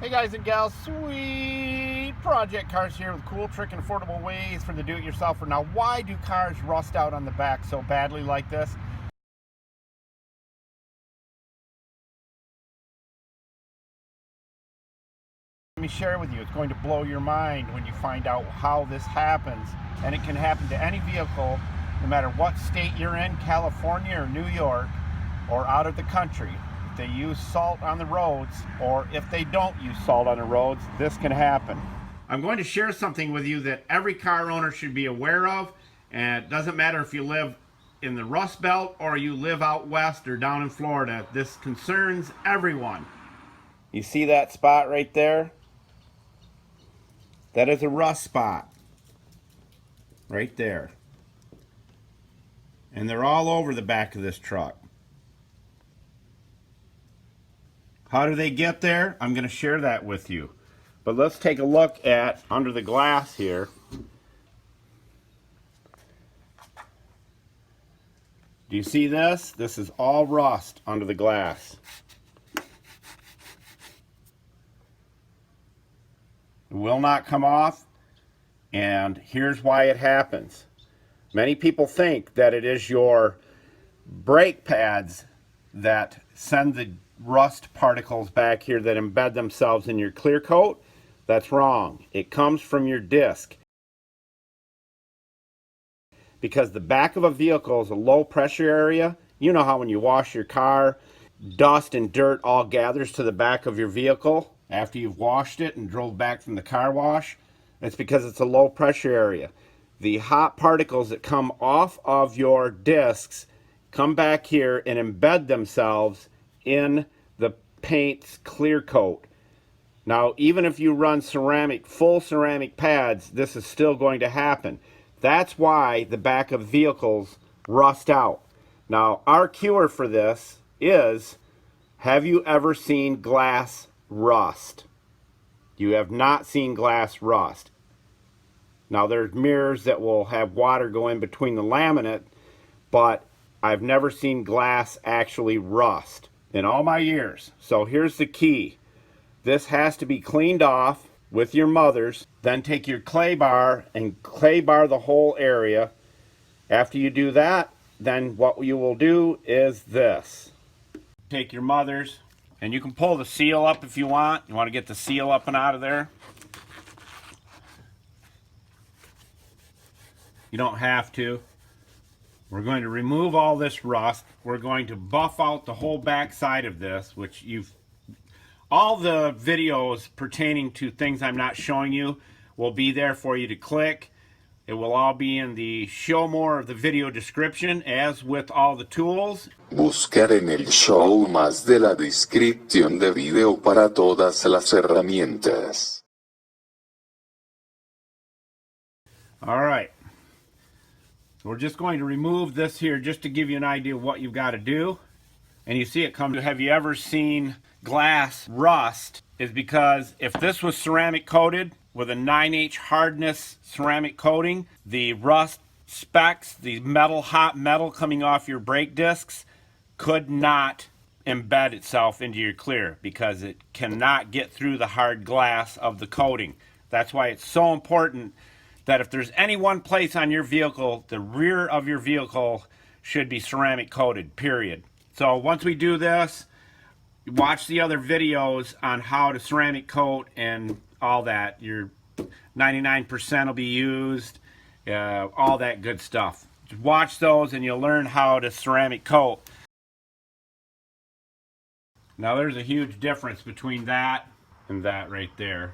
Hey guys and gals, sweet project cars here with cool, trick, and affordable ways for the do-it-yourselfer. Now, why do cars rust out on the back so badly like this? Let me share with you. It's going to blow your mind when you find out how this happens. And it can happen to any vehicle, no matter what state you're in, California or New York, or out of the country. If they use salt on the roads, or if they don't use salt on the roads, this can happen. I'm going to share something with you that every car owner should be aware of, and it doesn't matter if you live in the Rust Belt or you live out west or down in Florida. This concerns everyone. You see that spot right there? That is a rust spot right there. And they're all over the back of this truck. How do they get there? I'm going to share that with you. But let's take a look at under the glass here. Do you see this? This is all rust under the glass. It will not come off, and here's why it happens. Many people think that it is your brake pads that send the rust particles back here that embed themselves in your clear coat. That's wrong. It comes from your disc. Because the back of a vehicle is a low pressure area. You know how when you wash your car, dust and dirt all gathers to the back of your vehicle after you've washed it and drove back from the car wash? It's because it's a low pressure area. The hot particles that come off of your discs come back here and embed themselves in the paint's clear coat. Now, even if you run full ceramic pads, this is still going to happen. That's why the back of vehicles rust out. Now, our cure for this is, have you ever seen glass rust? You have not seen glass rust. Now, there's mirrors that will have water go in between the laminate, but I've never seen glass actually rust in all my years. So here's the key. This has to be cleaned off with your mother's. Then take your clay bar and clay bar the whole area. After you do that, then what you will do is this. Take your mother's, and you can pull the seal up if you want. You want to get the seal up and out of there. You don't have to. We're going to remove all this rust. We're going to buff out the whole back side of this, which all the videos pertaining to things I'm not showing you will be there for you to click. It will all be in the show more of the video description, as with all the tools. Buscar en el show más de la descripción de video para todas las herramientas. All right. We're just going to remove this here just to give you an idea of what you've got to do. And you see it comes. Have you ever seen glass rust? Is because if this was ceramic coated with a 9H hardness ceramic coating, the rust specks, the hot metal coming off your brake discs, could not embed itself into your clear because it cannot get through the hard glass of the coating. That's why it's so important that if there's any one place on your vehicle, the rear of your vehicle should be ceramic coated, period. So once we do this, watch the other videos on how to ceramic coat and all that. Your 99% will be used, all that good stuff. Just watch those and you'll learn how to ceramic coat. Now there's a huge difference between that and that right there.